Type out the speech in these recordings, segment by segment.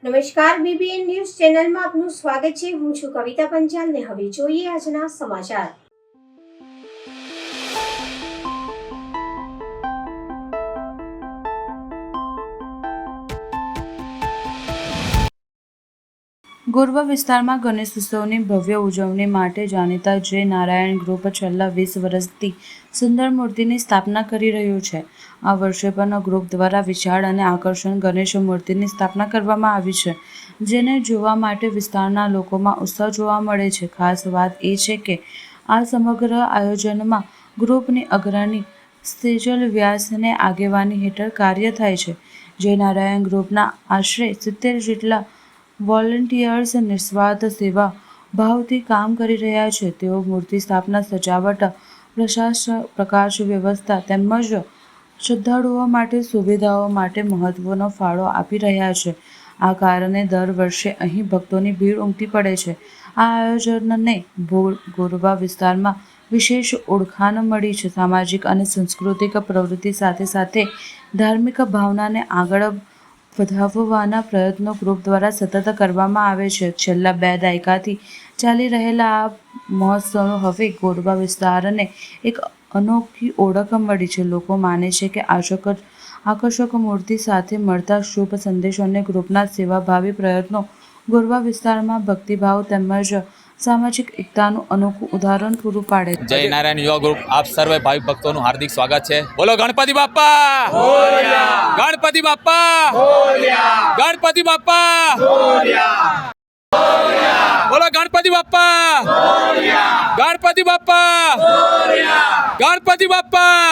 નમસ્કાર, BBN news ચેનલમાં આપનું સ્વાગત છે. હું છું કવિતા પંચાલ ને હવે જોઈએ આજના સમાચાર. ગોરવા વિસ્તારમાં ગણેશ ઉત્સવની ભવ્ય ઉજવણી માટે જાણીતા જય નારાયણ ગ્રુપ છેલ્લા 20 વર્ષથી સુંદર મૂર્તિની સ્થાપના કરી રહ્યું છે. આ વર્ષે પણ ગ્રુપ દ્વારા વિશાળ અને આકર્ષક ગણેશ મૂર્તિની સ્થાપના કરવામાં આવી છે, જેને જોવા માટે વિસ્તારના લોકોમાં ઉત્સાહ જોવા મળે છે. ખાસ વાત એ છે કે આ સમગ્ર આયોજનમાં ગ્રુપની અગ્રણી સેજલ વ્યાસને આગેવાની હેઠળ કાર્ય થાય છે. જય નારાયણ ગ્રુપના આશરે 70 જેટલા વોલેન્ટિયર્સ નિસ્વાર્થ સેવા ભાવથી કામ કરી રહ્યા છે. તેઓ મૂર્તિ સ્થાપના, સજાવટ, પ્રકાશ વ્યવસ્થા તેમજ શ્રદ્ધાળુઓ માટે સુવિધાઓ માટે મહત્વનો ફાળો આપી રહ્યા છે. આ કારણે દર વર્ષે અહીં ભક્તોની ભીડ ઉમટી પડે છે. આ આયોજનને ગોરવા વિસ્તારમાં વિશેષ ઓળખાણ મળી છે. સામાજિક અને સાંસ્કૃતિક પ્રવૃત્તિ સાથે સાથે ધાર્મિક ભાવનાને આગળ વધારવાના પ્રયત્નો ગ્રુપ દ્વારા સતત કરવામાં આવે છે. છેલ્લા 2 દાયકાથી ચાલી રહેલા આ મહોત્સવનો હવે ગોરવા વિસ્તારને એક અનોખી ઓળખ મળી છે. લોકો માને છે કે આકર્ષક મૂર્તિ સાથે મળતા શુભ સંદેશો અને ગ્રુપના સેવાભાવી પ્રયત્નો ગોરવા વિસ્તારમાં ભક્તિભાવ તેમજ સામાજિક એકતાનું અનોખું ઉદાહરણ પૂરું પાડે છે. જય નારાયણ યુવા ગ્રુપ આપ સર્વે ભાવિક ભક્તોનું હાર્દિક સ્વાગત છે. બોલો ગણપતિ બાપ્પા, ગણપતિ બાપ્પા, ગણપતિ બાપ્પા, બોલો ગણપતિ બાપ્પા, ગણપતિ બાપ્પા, ગણપતિ બાપ્પા,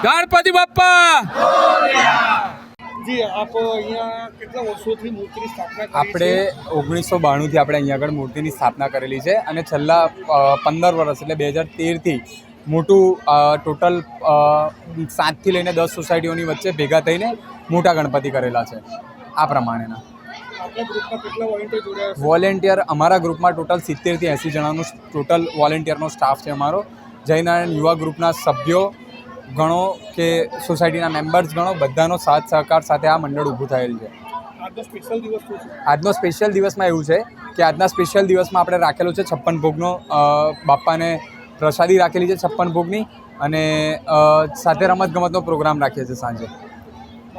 ગણપતિ બાપ્પા. જી, આપ અહીંયા કેટલા વર્ષોથી મૂર્તિની સ્થાપના કરી આપણે 1992થી આપણે અહીંયા આગળ મૂર્તિની સ્થાપના કરેલી છે અને છેલ્લા 15 વર્ષ એટલે 2013થી મોટું ટોટલ 7થી લઈને 10 સોસાયટીઓની વચ્ચે ભેગા થઈને મોટા ગણપતિ કરેલા છે. આ પ્રમાણેના આપણા ગ્રુપમાં કેટલા વોલેન્ટિયર જોડાયા છે? વોલેન્ટિયર અમારા ગ્રુપમાં ટોટલ 70થી 80 જણાનું ટોટલ વોલેન્ટિયરનો સ્ટાફ છે અમારો. જય નારાયણ યુવા ગ્રુપના સભ્યો ગણો કે સોસાયટીના મેમ્બર્સ ગણો, બધાનો સાથ સહકાર સાથે આ મંડળ ઊભું થયેલ છે. આજનો સ્પેશિયલ દિવસ શું છે? આજનો સ્પેશિયલ દિવસમાં એવું છે કે આજના સ્પેશિયલ દિવસમાં આપણે રાખેલો છે 56 ભોગનો, બાપ્પાને પ્રસાદી રાખેલી છે 56 ભોગની અને સાથે રમતગમતનો પ્રોગ્રામ રાખીએ છીએ સાંજે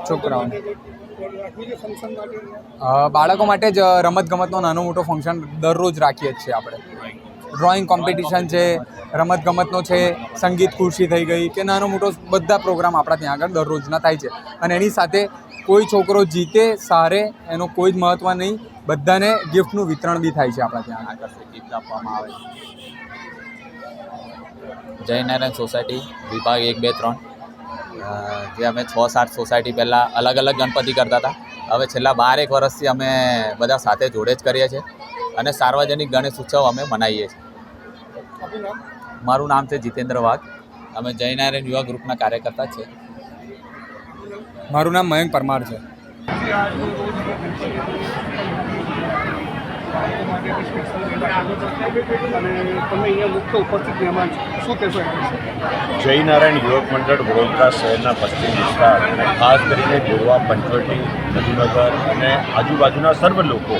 છોકરાઓને. બાળકો માટે જ રમતગમતનો નાનો મોટો ફંક્શન દરરોજ રાખીએ જ છીએ આપણે. ડ્રોઈંગ કોમ્પિટિશન છે, રમતગમતનો છે, સંગીત ખુરશી થઈ ગઈ કે નાનો મોટો બધા પ્રોગ્રામ આપણા ત્યાં આગળ દરરોજના થાય છે. અને એની સાથે કોઈ છોકરો જીતે સારે એનો કોઈ જ મહત્ત્વ નહીં, બધાને ગિફ્ટનું વિતરણ બી થાય છે આપણા ત્યાં આગળ. ગિફ્ટ આપવામાં આવે છે. જય નારાયણ સોસાયટી વિભાગ 1, 2, 3 જે અમે 6-7 સોસાયટી પહેલાં અલગ અલગ ગણપતિ કરતા હતા. હવે છેલ્લા 12 વર્ષથી અમે બધા સાથે જોડે જ કરીએ છીએ અને સાર્વજનિક ગણેશ ઉત્સવ અમે મનાવીએ છીએ. મારું નામ છે જીતેન્દ્ર વાઘ. અમે જય નારાયણ યુવા ગ્રુપના કાર્યકર્તા છે. મારું નામ મયંક પરમાર છે. જય નારાયણ યુવક મંડળ વડોદરા શહેરના પશ્ચિમ વિસ્તાર અને ખાસ કરીને ગોરવા, પંચવટી, મધુનગર અને આજુબાજુના સર્વ લોકો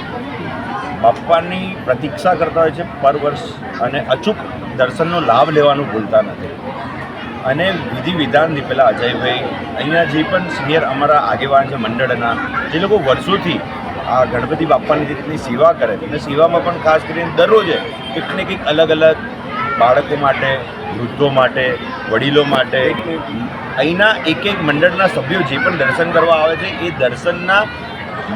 બાપ્પાની પ્રતીક્ષા કરતા હોય છે પર વર્ષ અને અચૂક દર્શનનો લાભ લેવાનું ભૂલતા નથી. અને વિધિ વિધાનથી પહેલાં અજયભાઈ અહીંયા જે પણ સિનિયર અમારા આગેવાન છે મંડળના, જે લોકો વર્ષોથી આ ગણપતિ બાપ્પાની જે રીતની સેવા કરે અને સેવામાં પણ ખાસ કરીને દરરોજે કંઈક ને કંઈક અલગ અલગ બાળકો માટે, વૃદ્ધો માટે, વડીલો માટે અહીંના એક મંડળના સભ્યો જે પણ દર્શન કરવા આવે છે એ દર્શનના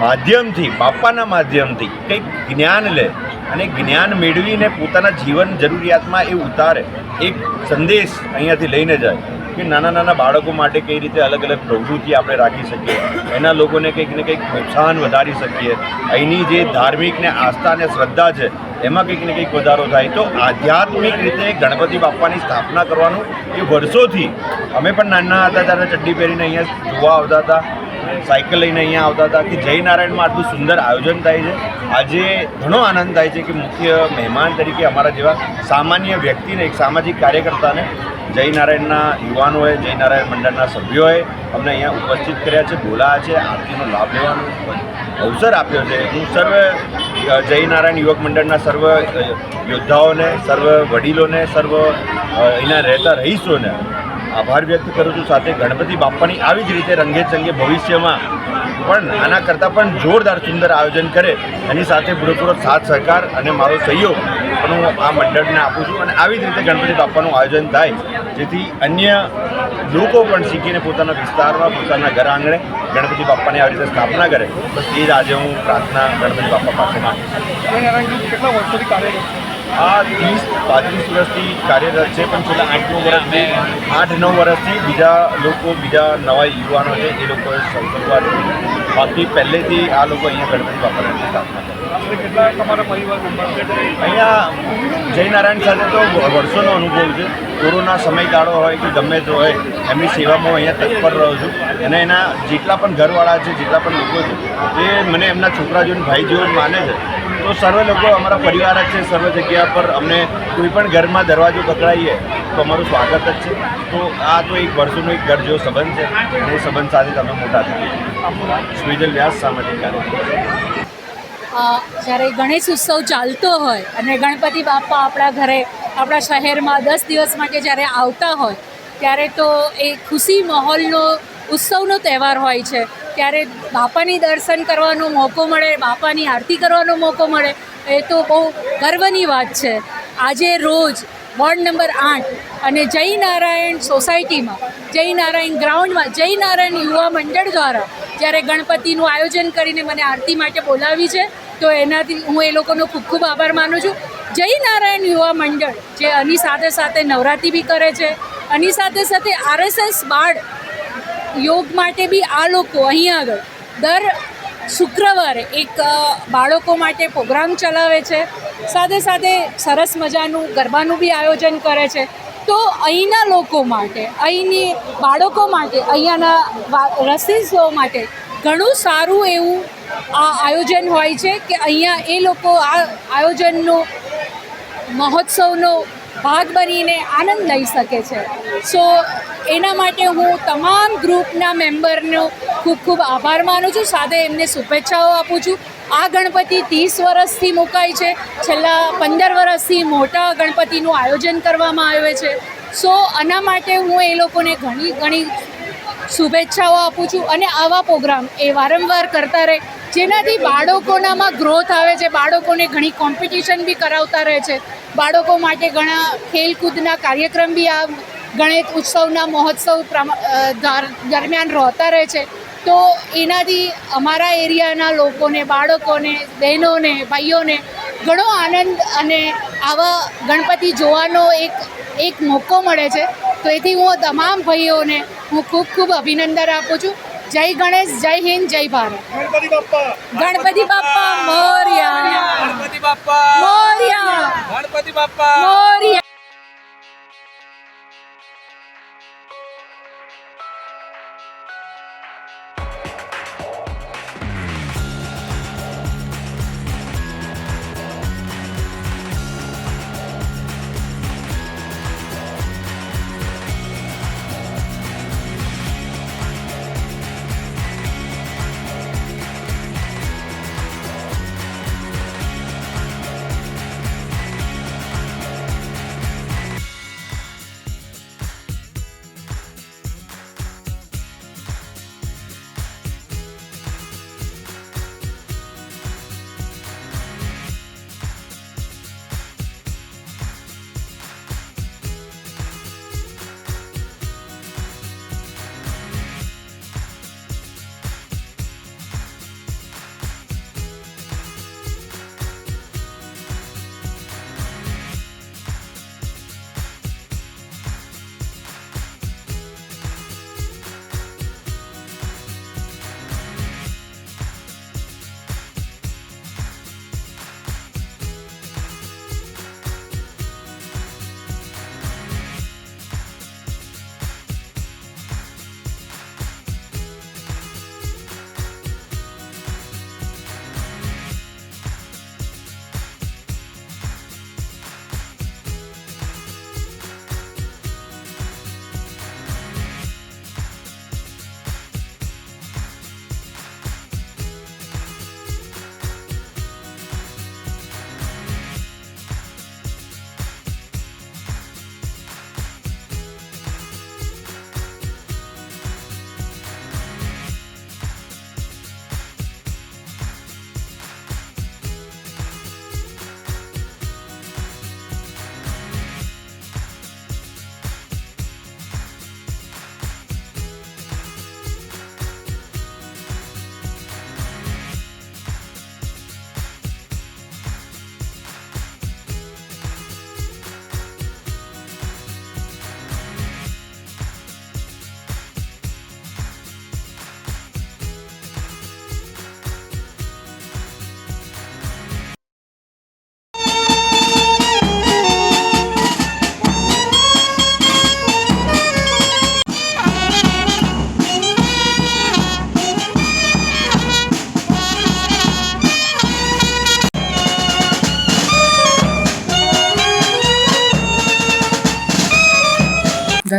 માધ્યમથી, બાપ્પાના માધ્યમથી કંઈક જ્ઞાન લે અને જ્ઞાન મેળવીને પોતાના જીવન જરૂરિયાતમાં એ ઉતારે. એક સંદેશ અહીંયાથી લઈને જાય કે નાના નાના બાળકો માટે કઈ રીતે અલગ અલગ પ્રવૃત્તિ આપણે રાખી શકીએ, એના લોકોને કંઈક ને કંઈક પ્રોત્સાહન વધારી શકીએ. અહીંની જે ધાર્મિક ને આસ્થા અને શ્રદ્ધા છે એમાં કંઈક ને કંઈક વધારો થાય. તો આધ્યાત્મિક રીતે ગણપતિ બાપ્પાની સ્થાપના કરવાનું એ વર્ષોથી અમે પણ નાના હતા ત્યારે ચડ્ડી પહેરીને અહીંયા જોવા આવતા હતા. સાયકલ લઈને અહીંયા આવતા હતા કે જય નારાયણમાં આટલું સુંદર આયોજન થાય છે. આજે ઘણો આનંદ થાય છે કે મુખ્ય મહેમાન તરીકે અમારા જેવા સામાન્ય વ્યક્તિને, એક સામાજિક કાર્યકર્તાને જય નારાયણના યુવાનોએ, જય નારાયણ મંડળના સભ્યોએ અમને અહીંયા ઉપસ્થિત કર્યા છે, બોલાયા છે, આરતીનો લાભ લેવાનો અવસર આપ્યો છે. હું સર્વ જય નારાયણ યુવક મંડળના સર્વ યોદ્ધાઓને, સર્વ વડીલોને, સર્વ અહીંના રહેતા રહીશોને આભાર વ્યક્ત કરું છું. સાથે ગણપતિ બાપ્પાની આવી જ રીતે રંગે ચંગે ભવિષ્યમાં પણ આના કરતાં પણ જોરદાર સુંદર આયોજન કરે એની સાથે પૂરેપૂરો સાથ સહકાર અને મારો સહયોગ પણ હું આ મંડળને આપું છું. અને આવી જ રીતે ગણપતિ બાપ્પાનું આયોજન થાય જેથી અન્ય લોકો પણ શીખીને પોતાના વિસ્તારમાં, પોતાના ઘર આંગણે ગણપતિ બાપ્પાની આવી રીતે સ્થાપના કરે. બસ એ જ આજે હું પ્રાર્થના ગણપતિ બાપ્પા પાસે માંગુ છું. જય નારાયણ ગ્રુપ કેટલા વર્ષોથી કાર્યરત છે? આ 30-35 વર્ષથી કાર્યરત છે, પણ છેલ્લા 8-9 વર્ષથી બીજા લોકો, બીજા નવા યુવાનો છે એ લોકોએ શરૂઆત કરી. બાકી પહેલેથી આ લોકો અહીંયા ગણપતિ બાપાની સ્થાપના કરી. આશરે કેટલા તમારા પરિવાર મેમ્બર છે? અહીંયા જય નારાયણ સાથે તો વર્ષોનો અનુભવ છે. કોરોના સમયગાળો હોય કે ગમે તે હોય, એમની સેવામાં અહીંયા તત્પર રહ્યો છું. અને એના જેટલા પણ ઘરવાળા છે, જેટલા પણ લોકો છે, એ મને એમના છોકરા જેવું, ભાઈ જેવું જ માને છે. તો સર્વ લોકો અમારા પરિવાર જ છે. સર્વ જગ્યા પર અમને કોઈ પણ ઘરમાં દરવાજો પકડાઈએ તો અમારું સ્વાગત જ છે. તો આ તો એક વર્ષોનો એક ઘર જેવો સંબંધ છે અને એ સંબંધ સાથે તમે મોટા થયા. સ્વિજલ વ્યાસ, સામાજિક કાર્યક્રમ. જ્યારે ગણેશ ઉત્સવ ચાલતો હોય અને ગણપતિ બાપ્પા આપણા ઘરે, આપણા શહેરમાં 10 દિવસ માટે જ્યારે આવતા હોય ત્યારે તો એ ખુશી માહોલનો ઉત્સવનો તહેવાર હોય છે. ત્યારે બાપાની દર્શન કરવાનો મોકો મળે, બાપાની આરતી કરવાનો મોકો મળે, એ તો બહુ ગર્વની વાત છે. આજે રોજ વોર્ડ નંબર 8 અને જય નારાયણ સોસાયટીમાં, જય નારાયણ ગ્રાઉન્ડમાં, જય નારાયણ યુવા મંડળ દ્વારા જ્યારે ગણપતિનું આયોજન કરીને મને આરતી માટે બોલાવી છે, તો એનાથી હું એ લોકોનો ખૂબ ખૂબ આભાર માનું છું. જય નારાયણ યુવા મંડળ જે આની સાથે સાથે નવરાત્રિ બી કરે છે, આની સાથે સાથે RSS બાળ યોગ માટે બી આ લોકો અહીંયા આગળ દર શુક્રવારે એક બાળકો માટે પ્રોગ્રામ ચલાવે છે. સાથે સાથે સરસ મજાનું ગરબાનું બી આયોજન કરે છે. તો અહીંના લોકો માટે, અહીંની બાળકો માટે, અહીંયાના રસીદો માટે ઘણું સારું એવું આ આયોજન હોય છે કે અહીંયા એ લોકો આ આયોજનનો, મહોત્સવનો ભાગ બનીને આનંદ લઈ શકે છે. સો એના માટે હું તમામ ગ્રુપના મેમ્બરનો ખૂબ ખૂબ આભાર માનું છું. સાથે એમને શુભેચ્છાઓ આપું છું. આ ગણપતિ 30 વર્ષથી મુકાય છે. છેલ્લા 15 વર્ષથી મોટા ગણપતિનું આયોજન કરવામાં આવે છે. સો આના માટે હું એ લોકોને ઘણી ઘણી શુભેચ્છાઓ આપું છું. અને આવા પ્રોગ્રામ એ વારંવાર કરતા રહે, જેનાથી બાળકોનામાં ગ્રોથ આવે છે. બાળકોને ઘણી કોમ્પિટિશન બી કરાવતા રહે છે. બાળકો માટે ઘણા ખેલકૂદના કાર્યક્રમ બી આ ગણેશ ઉત્સવના મહોત્સવ દરમિયાન રહેતા રહે છે. તો એનાથી અમારા એરિયાના લોકોને, બાળકોને, બહેનોને, ભાઈઓને ઘણો આનંદ અને આવા ગણપતિ જોવાનો એક મોકો મળે છે. તો એથી હું તમામ ભાઈઓને હું ખૂબ ખૂબ અભિનંદન આપું છું. જય ગણેશ, જય હિન્દ, જય ભારત. ગણપતિ બાપ્પા, ગણપતિ બાપ્પા મોરયા, ગણપતિ બાપ્પા, મોરયા, ગણપતિ બાપ્પા, મોરયા.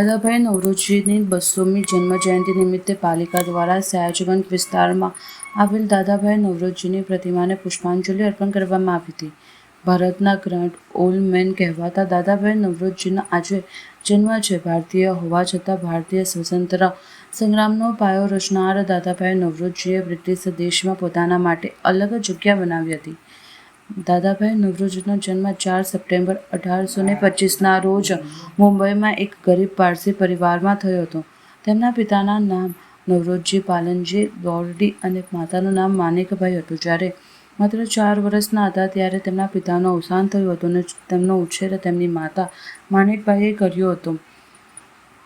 દાદાભાઈ નવરોજીની 200મી જન્મજયંતિ નિમિત્તે પાલિકા દ્વારા સયાજગંજ વિસ્તારમાં આવેલ દાદાભાઈ નવરોજીની પ્રતિમાને પુષ્પાંજલિ અર્પણ કરવામાં આવી હતી. ભારતના ગ્રાન્ડ ઓલ્ડ મેન કહેવાતા દાદાભાઈ નવરોજીનો આજે જન્મ છે. ભારતીય હોવા છતાં ભારતીય સ્વતંત્ર સંગ્રામનો પાયો રચનાર દાદાભાઈ નવરોજીએ બ્રિટિશ દેશમાં પોતાના માટે અલગ જગ્યા બનાવી હતી. દાદાભાઈ નવરોજીનો જન્મ 4 સપ્ટેમ્બર 1825ના રોજ મુંબઈમાં એક ગરીબ પારસી પરિવારમાં થયો હતો. તેમના પિતાના નામ નવરોજી પાલનજી દોરડી અને માતાનું નામ માણેકભાઈ હતું. જ્યારે માત્ર 4 વર્ષના હતા ત્યારે તેમના પિતાનું અવસાન થયું હતું અને તેમનો ઉછેર તેમની માતા માણેકબાઈએ કર્યો હતો.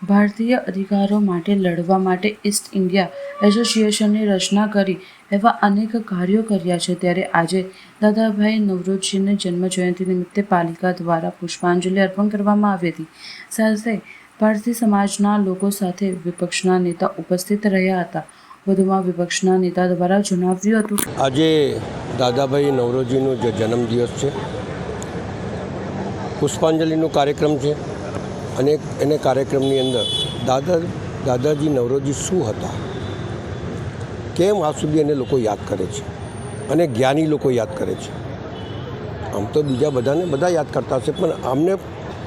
ભારતીય અધિકારો માટે લડવા માટે ઈસ્ટ ઇન્ડિયા એસોસિએશનની રચના કરી એવા અનેક કાર્યો કર્યા છે. ત્યારે આજે દાદાભાઈ નવરોજીની જન્મજયંતિ નિમિત્તે પાલિકા દ્વારા પુષ્પાંજલિ અર્પણ કરવામાં આવી હતી. સાથે ભારતીય સમાજના લોકો સાથે વિપક્ષના નેતા ઉપસ્થિત રહ્યા હતા. વધુમાં વિપક્ષના નેતા દ્વારા જણાવ્યું હતું, આજે દાદાભાઈ નવરોજીનો જે જન્મદિવસ છે, પુષ્પાંજલિનો કાર્યક્રમ છે અને એને કાર્યક્રમની અંદર દાદાજી નવરોજી શું હતા, કેમ આજ સુધી એને લોકો યાદ કરે છે અને જ્ઞાની લોકો યાદ કરે છે. આમ તો બીજા બધા યાદ કરતા હશે, પણ આમને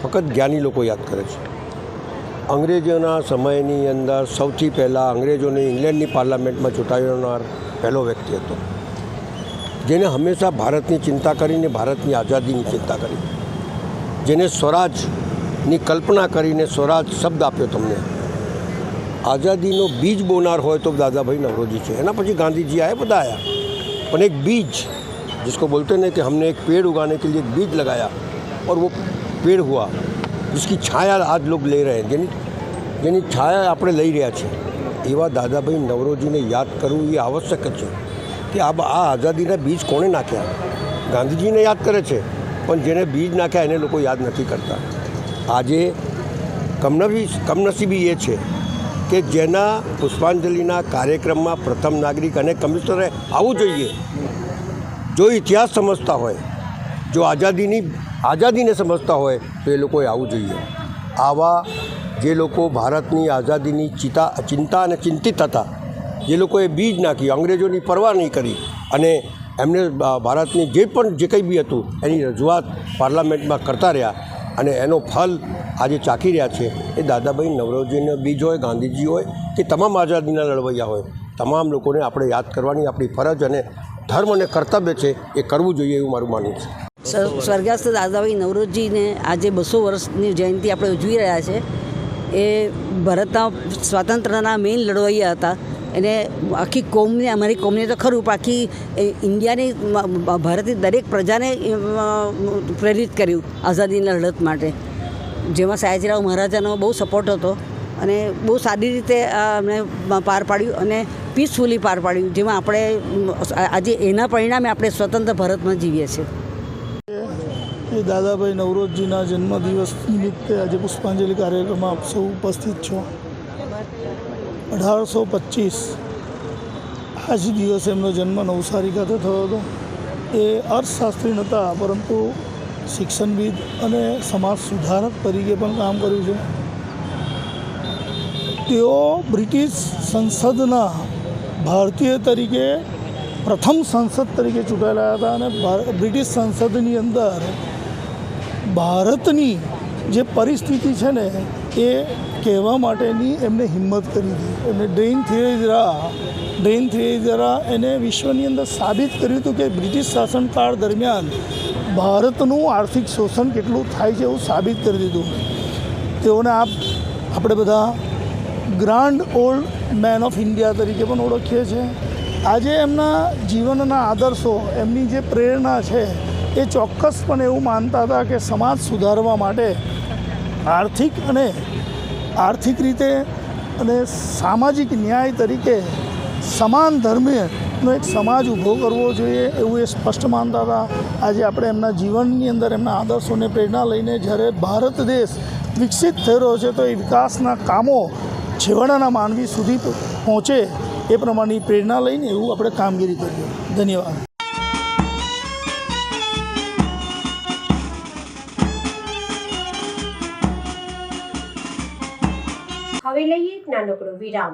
ફક્ત જ્ઞાની લોકો યાદ કરે છે. અંગ્રેજોના સમયની અંદર સૌથી પહેલાં અંગ્રેજોને ઇંગ્લેન્ડની પાર્લામેન્ટમાં ચૂંટાવનાર પહેલો વ્યક્તિ હતો, જેને હંમેશા ભારતની ચિંતા કરીને ભારતની આઝાદીની ચિંતા કરી, જેને સ્વરાજની કલ્પના કરીને સ્વરાજ શબ્દ આપ્યો તમને. આઝાદીનો બીજ બોનાર હોય તો દાદાભાઈ નવરોજી છે. એના પછી ગાંધીજી આए, બધા आया, પણ એક બીજ जिसको बोलते हैं कि हमने एक पेड़ उगाने के लिए एक बीज लगाया और वो पेड़ हुआ, जिसकी छाया आज लोग ले रहे हैं, જેની છાયા આપણે લઈ રહ્યા છીએ. એવા દાદાભાઈ નવરોજીને યાદ કરવું એ આવશ્યક છે કે આ આઝાદીના બીજ કોણે નાખ્યા. ગાંધીજીને યાદ કરે છે, પણ જેને બીજ નાખ્યા એને લોકો યાદ નથી કરતા. આજે કમનસીબી એ છે કે જેના પુષ્પાંજલિના કાર્યક્રમમાં પ્રથમ નાગરિક અને કમિશનરે આવવું જોઈએ. જો ઇતિહાસ સમજતા હોય, જો આઝાદીને સમજતા હોય તો એ લોકોએ આવવું જોઈએ. આવા જે લોકો ભારતની આઝાદીની ચિંતા અને ચિંતિત હતા, જે લોકોએ બીજ નાખી, અંગ્રેજોની પરવા નહીં કરી અને એમને ભારતની જે કંઈ બી હતું એની રજૂઆત પાર્લામેન્ટમાં કરતા રહ્યા અને એનો ફલ આજે ચાખી રહ્યા છે. એ દાદાભાઈ નવરોજીનો બીજ હોય, ગાંધીજી હોય કે તમામ આઝાદીના લડવૈયા હોય, તમામ લોકોને આપણે યાદ કરવાની આપણી ફરજ અને ધર્મ અને કર્તવ્ય છે, એ કરવું જોઈએ એવું મારું માનવું છે. સ્વર્ગસ્થ દાદાભાઈ નવરોજીને આજે 200 વર્ષની જયંતિ આપણે ઉજવી રહ્યા છે. એ ભારતના સ્વાતંત્ર્યના મેઇન લડવૈયા હતા. એને આખી કોમને, અમારી કોમને તો ખરું, પણ આખી ઇન્ડિયાની, ભારતની દરેક પ્રજાને પ્રેરિત કર્યું આઝાદીના લડત માટે, જેમાં સયાજીરાવ મહારાજાનો બહુ સપોર્ટ હતો અને બહુ સારી રીતે અમને પાર પાડ્યું અને પીસફુલી પાર પાડ્યું, જેમાં આપણે આજે એના પરિણામે આપણે સ્વતંત્ર ભારતમાં જીવીએ છીએ. એ દાદાભાઈ નવરોજીના જન્મદિવસ નિમિત્તે આજે પુષ્પાંજલિ કાર્યક્રમમાં આપ સૌ ઉપસ્થિત છો. 1825 આ જ દિવસે એમનો જન્મ નવસારી ખાતે થયો હતો. એ અર્થશાસ્ત્રી નહોતા, પરંતુ શિક્ષણવિદ અને સમાજ સુધારક તરીકે પણ કામ કર્યું છે. તેઓ બ્રિટિશ સંસદના ભારતીય તરીકે પ્રથમ સંસદ તરીકે ચૂંટાયેલા હતા અને બ્રિટિશ સંસદની અંદર ભારતની જે પરિસ્થિતિ છે ને એ કહેવા માટેની એમને હિંમત કરી હતી. એમને ડ્રેઇન થિયરી દ્વારા એને વિશ્વની અંદર સાબિત કર્યું હતું કે બ્રિટિશ શાસનકાળ દરમિયાન ભારતનું આર્થિક શોષણ કેટલું થાય છે એવું સાબિત કરી દીધું. તેઓને આપણે બધા grand old man of India તરીકે પણ ઓળખીએ છીએ. આજે એમના જીવનના આદર્શો, એમની જે પ્રેરણા છે એ ચોક્કસપણે એવું માનતા હતા કે સમાજ સુધારવા માટે આર્થિક રીતે અને સામાજિક ન્યાય તરીકે સમાન ધર્મનો એક સમાજ ઊભો કરવો જોઈએ એવું એ સ્પષ્ટ માનતા હતા. આજે આપણે એમના જીવનની અંદર એમના આદર્શોને પ્રેરણા લઈને જ્યારે ભારત દેશ વિકસિત થઈ રહ્યો છે તો એ વિકાસના કામો છેવાડાના માનવી સુધી પહોંચે એ પ્રમાણેની પ્રેરણા લઈને એવું આપણે કામગીરી કરીએ. ધન્યવાદ. હવે લઈએ એક નાનકડો વિરામ.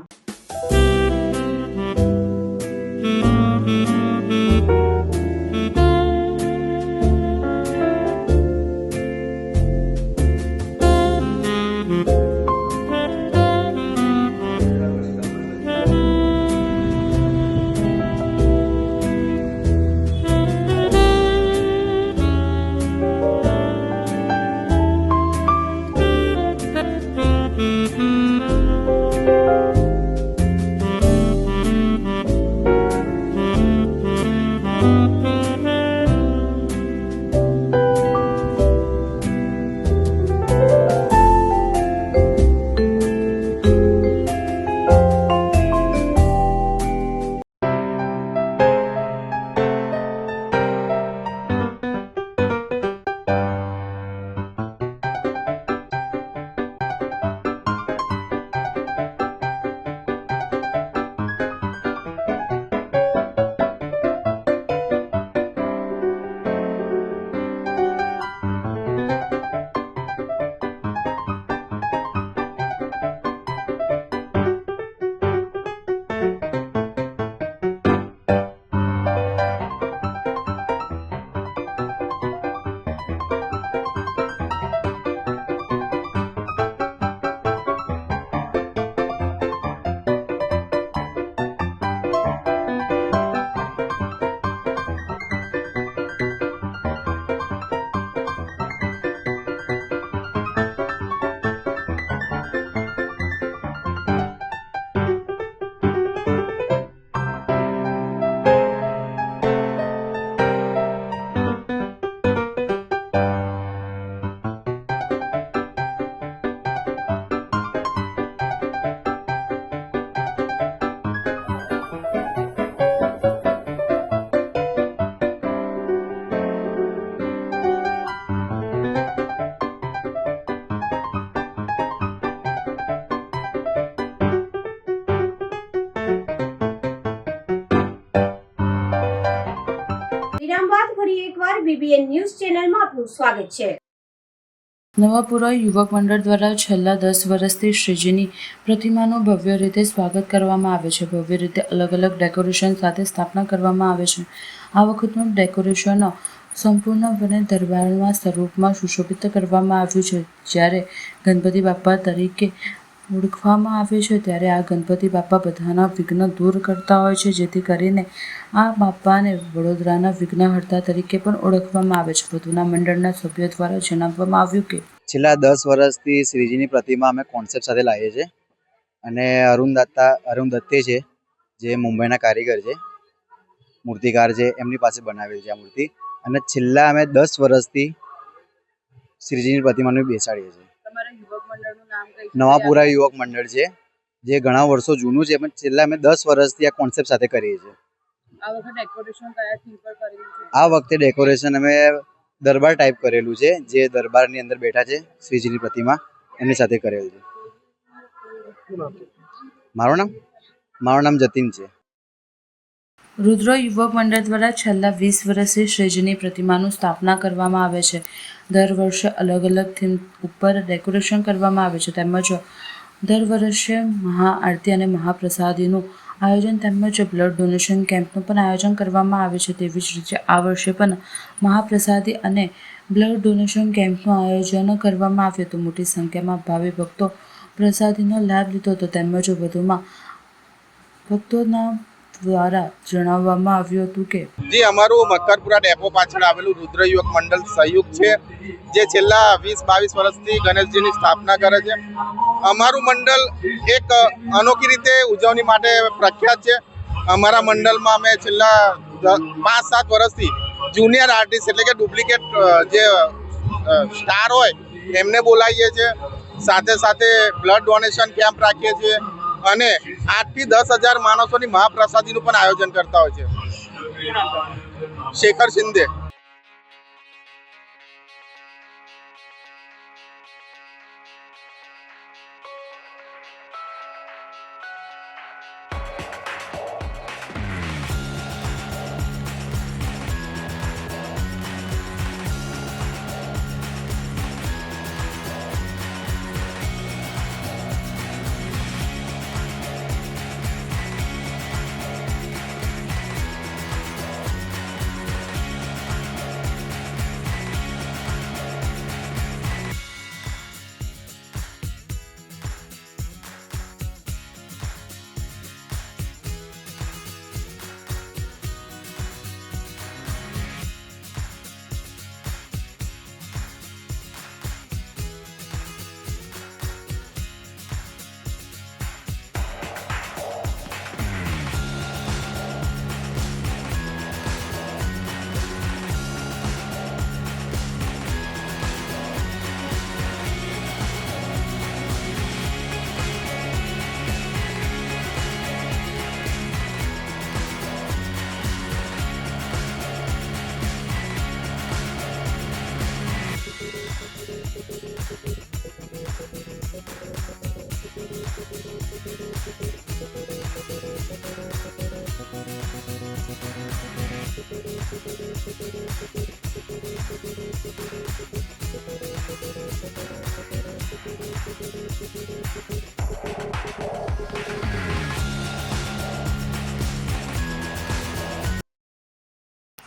વિરામ બાદ ફરી એકવાર BBN ન્યૂઝ ચેનલમાં આપનું સ્વાગત છે. નવાપુરા યુવક મંડળ દ્વારા છેલ્લા 10 વર્ષથી શ્રીજીની પ્રતિમાનું ભવ્ય રીતે સ્વાગત કરવામાં આવે છે. ભવ્ય રીતે અલગ અલગ ડેકોરેશન સાથે સ્થાપના કરવામાં આવે છે. આ વખતનું ડેકોરેશન સંપૂર્ણપણે દરબારમાં સ્વરૂપમાં સુશોભિત કરવામાં આવ્યું છે. જ્યારે ગણપતિ બાપા તરીકે ઓળખવામાં આવે છે ત્યારે આ ગણપતિ બાપા બધાના વિઘ્ન દૂર કરતા હોય છે, જેથી કરીને આ બાપાને વડોદરાના વિઘ્નહર્તા તરીકે પણ ઓળખવામાં આવે છે. વધુના મંડળના સભ્યો દ્વારા જણાવવામાં આવ્યું કે છેલ્લા 10 વર્ષથી શ્રીજીની પ્રતિમા અમે કોન્સેપ્ટ સાથે લાવીએ છીએ અને અરુણ દત્તે છે જે મુંબઈના કારીગર છે, મૂર્તિકાર છે, એમની પાસે બનાવેલી છે આ મૂર્તિ. અને છેલ્લા અમે 10 વર્ષથી શ્રીજીની પ્રતિમાને બેસાડીએ છીએ. નવાપુરા યુવક મંડળ છે જે ઘણા વર્ષો જૂનું છે, પણ છેલ્લા અમે 10 વર્ષથી આ કોન્સેપ્ટ સાથે કરીએ છીએ. આ વખતે ડેકોરેશન અમે દરબાર ટાઈપ કરેલું છે, જે દરબારની અંદર બેઠા છે શ્રીજીની પ્રતિમા, એમની સાથે કરેલું છે. મારું નામ જતીન છે. રુદ્ર યુવક મંડળ દ્વારા છેલ્લા 20 વર્ષથી શ્રીજીની પ્રતિમાનું સ્થાપના કરવામાં આવે છે. દર વર્ષે અલગ અલગ થીમ ઉપર ડેકોરેશન કરવામાં આવે છે. તેમજ દર વર્ષે મહાઆરતી અને મહાપ્રસાદીનું આયોજન તેમજ બ્લડ ડોનેશન કેમ્પનું પણ આયોજન કરવામાં આવે છે. તેવી જ રીતે આ વર્ષે પણ મહાપ્રસાદી અને બ્લડ ડોનેશન કેમ્પનું આયોજન કરવામાં આવ્યું હતું. મોટી સંખ્યામાં ભાવિ ભક્તો પ્રસાદીનો લાભ લીધો હતો. તેમજ વધુમાં ભક્તોના દ્વારા જણાવવામાં આવ્યું હતું કે જે અમારું મક્કરપુરા ડેપો પાછળ આવેલું રુદ્ર યુવક મંડળ સહયોગ છે, જે છેલ્લા 20-22 વર્ષથી ગણેશજીની સ્થાપના કરે છે. અમારું મંડળ એક અનોખી રીતે ઉજવણી માટે પ્રખ્યાત છે. અમારા મંડળમાં અમે છેલ્લા 5-7 વર્ષથી જુનિયર આર્ટિસ્ટ એટલે કે ડુપ્લિકેટ જે સ્ટાર હોય એમને બોલાવીએ છીએ. સાથે સાથે બ્લડ ડોનેશન કેમ્પ રાખીએ છીએ અને 8 થી 10 હજાર માણસોની મહાપ્રસાદીનું પણ આયોજન કરતા હોય છે. શેખર શિંદે.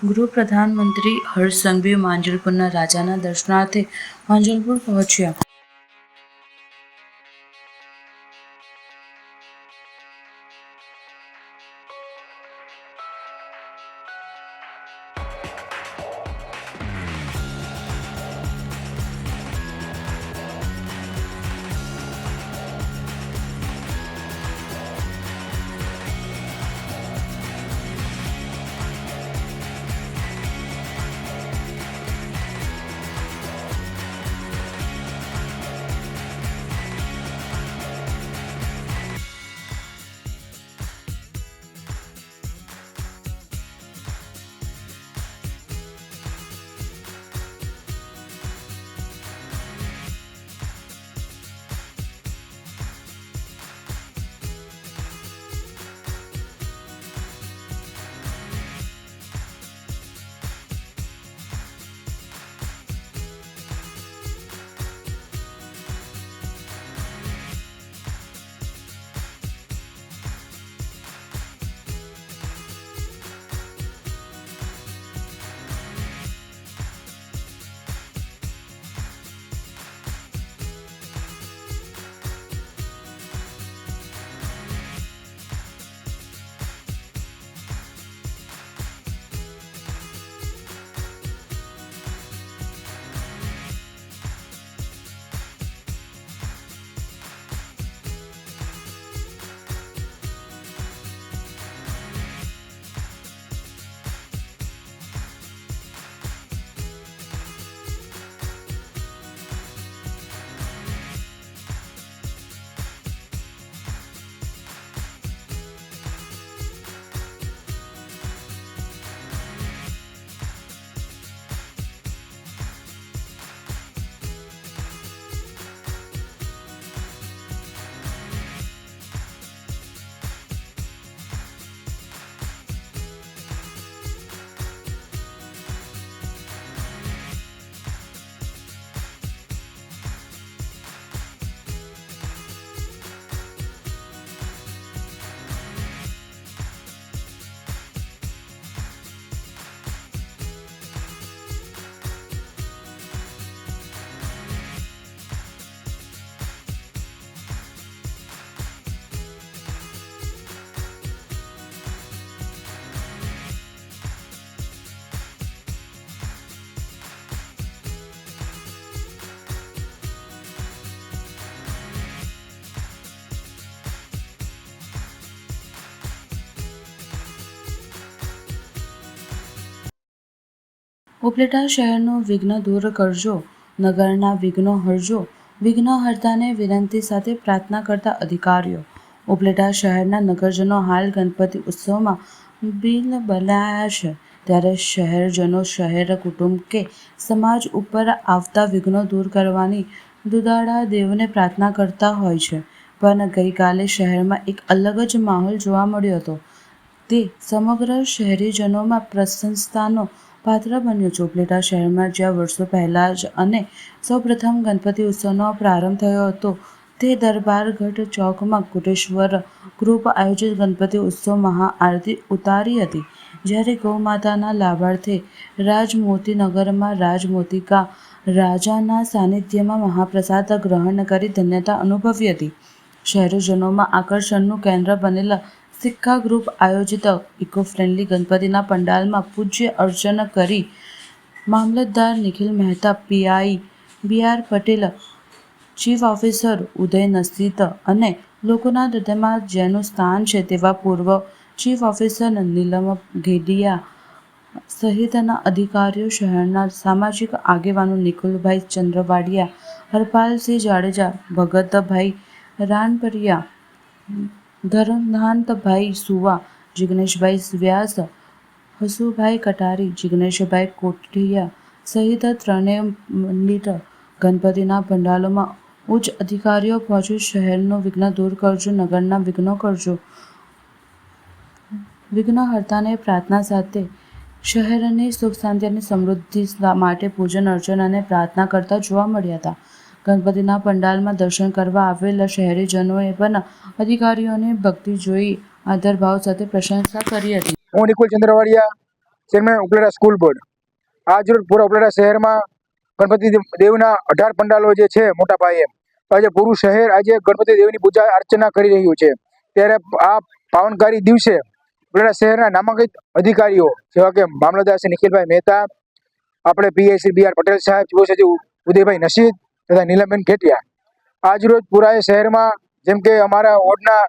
ગૃહ પ્રધાનમંત્રી હર્ષ સંઘવી માંજલપુરના રાજાના દર્શનાર્થે માંજલપુર પહોંચ્યા. ઉપલેટા શહેરનું વિઘ્ન દૂર કરજો, નગરના વિઘ્નો હરજો, વિઘ્નહર્તાને વિનંતી સાથે પ્રાર્થના કરતા અધિકારીઓ. ઉપલેટા શહેરના નગરજનો હાલ ગણપતિ ઉત્સવમાં બિલબલાયા છે, ત્યારે શહેરજનો શહેર કુટુંબ કે સમાજ ઉપર આવતા વિઘ્નો દૂર કરવાની દુદાળા દેવને પ્રાર્થના કરતા હોય છે. પણ ગઈકાલે શહેરમાં એક અલગ જ માહોલ જોવા મળ્યો હતો. તે સમગ્ર શહેરીજનોમાં પ્રશંસાનો પાત્ર બન્યો છે. ઉપલેટા શહેરમાં જ્યાં વર્ષો પહેલાં જ અને સૌપ્રથમ ગણપતિ ઉત્સવનો પ્રારંભ થયો હતો, તે દરબારગઢ ચોકમાં કોટેશ્વર ગ્રુપ આયોજિત ગણપતિ ઉત્સવ મહાઆરતી ઉતારી હતી. જ્યારે ગૌમાતાના લાભાર્થે રાજમોતીનગરમાં રાજમોતિકા રાજાના સાનિધ્યમાં મહાપ્રસાદ ગ્રહણ કરી ધન્યતા અનુભવી હતી. શહેરીજનોમાં આકર્ષણનું કેન્દ્ર બનેલા સિક્કા ગ્રુપ આયોજિત ઇકો ફ્રેન્ડલી ગણપતિના પંડાલમાં પૂજ્ય અર્ચન કરી મામલતદાર Nikhil Mehta, PI BR Patel, chief officer Uday Nasit અને લોકોના હૃદયમાં જેનું સ્થાન છે તેવા પૂર્વ ચીફ ઓફિસર નીલમ ઘેડિયા સહિતના અધિકારીઓ, શહેરના સામાજિક આગેવાનો નિકુલભાઈ ચંદ્રવાડિયા, હરપાલસિંહ જાડેજા, ભગતભાઈ રાનપરિયા, ધરમનાથભાઈ સુવા, જિગ્નેશભાઈ વ્યાસ, હસુભાઈ કટારી, જિગ્નેશભાઈ કોઠિયા સહિત ત્રણેય મંડિત ગણપતિના પંડાલોમાં ઉચ્ચ અધિકારીઓ પહોંચી શહેરનું વિઘ્ન દૂર કરજો, નગરના વિઘ્નો કરજો. વિઘ્નહર્તાને પ્રાર્થના સાથે શહેરની સુખ શાંતિ અને સમૃદ્ધિ માટે પૂજન અર્ચન અને પ્રાર્થના કરતા જોવા મળ્યા હતા. ગણપતિના પંડાલમાં દર્શન કરવા આવેલા શહેરીજનોએ પણ અધિકારીઓની ભક્તિ જોઈ આદરભાવ સાથે પ્રશંસા કરી હતી. હું Nikul Chandravadiya, chairman Upleta school board. આજરોજ પૂરા ઉપલેટા શહેરમાં ગણપતિ દેવના 18 પંડાલો જે છે મોટા પાયે, આજે પૂરું શહેર આજે ગણપતિ દેવની પૂજા અર્ચના કરી રહ્યું છે. ત્યારે આ પાવનકારી દિવસે ઉપલેટા શહેરના નામાંકિત અધિકારીઓ જેવા કે મામલતદાર શ્રી નિખિલભાઈ મહેતા, આપણે પીઆઈ શ્રી BR પટેલ સાહેબ, ચીફ સચિવ ઉદયભાઈ નસીદ તથા નીલમબેન ઘેટિયા આજરોજ પૂરા શહેરમાં જેમ કે અમારા વોર્ડના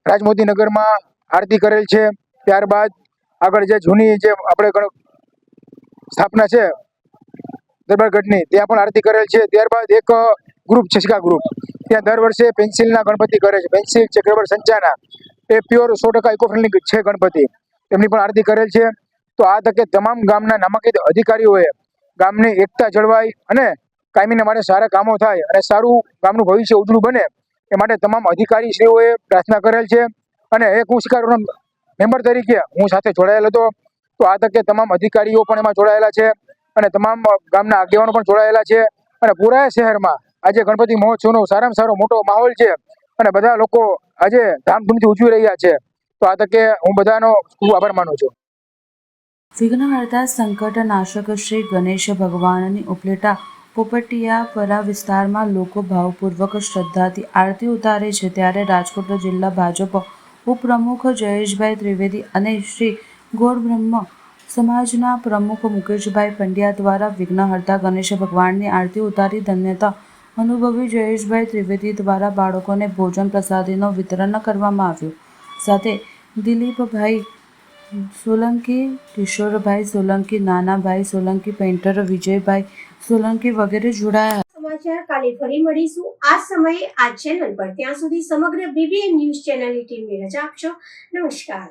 રાજમોતી નગરમાં આરતી કરેલ છે. ત્યારબાદ આગળ જે જૂની જે આપણે સ્થાપના છે દરબારગઢની, ત્યાં પણ આરતી કરેલ છે. ત્યારબાદ એક ગ્રુપ છે શિકા ગ્રુપ, ત્યાં દર વર્ષે પેન્સિલના ગણપતિ કરે છે. પેન્સિલ છે રબર સંચાના, એ પ્યોર 100% ઇકો ફ્રેન્ડલી છે ગણપતિ, એમની પણ આરતી કરેલ છે. તો આ તકે તમામ ગામના નામાંકિત અધિકારીઓએ ગામની એકતા જળવાય અને કાયમીના માટે સારા કામો થાય અને સારું ગામનું ભવિષ્ય ઉજળું બને એ માટે તમામ અધિકારીશ્રીઓએ પ્રાર્થના કરેલ છે. અને એક હું શિકારોનો મેમ્બર તરીકે હું સાથે જોડાયેલ હતો. તો આ તકે તમામ અધિકારીઓ પણ એમાં જોડાયેલા છે અને તમામ ગામના આગેવાનો પણ જોડાયેલા છે. અને પૂરા શહેરમાં આજે ગણપતિ મહોત્સવનો સારામાં સારો મોટો માહોલ છે અને બધા લોકો આજે ધામધૂમથી ઉજવી રહ્યા છે. તો આ તકે હું બધાનો ખૂબ આભાર માનું છું. વિઘ્નહર્તા સંકટ નાશક શ્રી ગણેશ ભગવાનની ઉપલેટા પોપટિયાપરા વિસ્તારમાં લોકો ભાવપૂર્વક શ્રદ્ધાથી આરતી ઉતારે છે. ત્યારે રાજકોટ જિલ્લા ભાજપ ઉપપ્રમુખ જયેશભાઈ ત્રિવેદી અને શ્રી ગોર બ્રહ્મ સમાજના પ્રમુખ મુકેશભાઈ પંડ્યા દ્વારા વિઘ્નહર્તા ગણેશ ભગવાનની આરતી ઉતારી ધન્યતા અનુભવી. જયેશભાઈ ત્રિવેદી દ્વારા બાળકોને ભોજન પ્રસાદીનું વિતરણ કરવામાં આવ્યું. સાથે દિલીપભાઈ સોલંકી, કિશોરભાઈ સોલંકી, નાનાભાઈ સોલંકી, પેન્ટર વિજયભાઈ સોલંકી વગેરે જોડાયા. સમાચાર કાલે ફરી મળીશું આ સમયે આ ચેનલ પર. ત્યાં સુધી સમગ્ર BBN ન્યૂઝ ચેનલની ટીમને રજા આપશો. નમસ્કાર.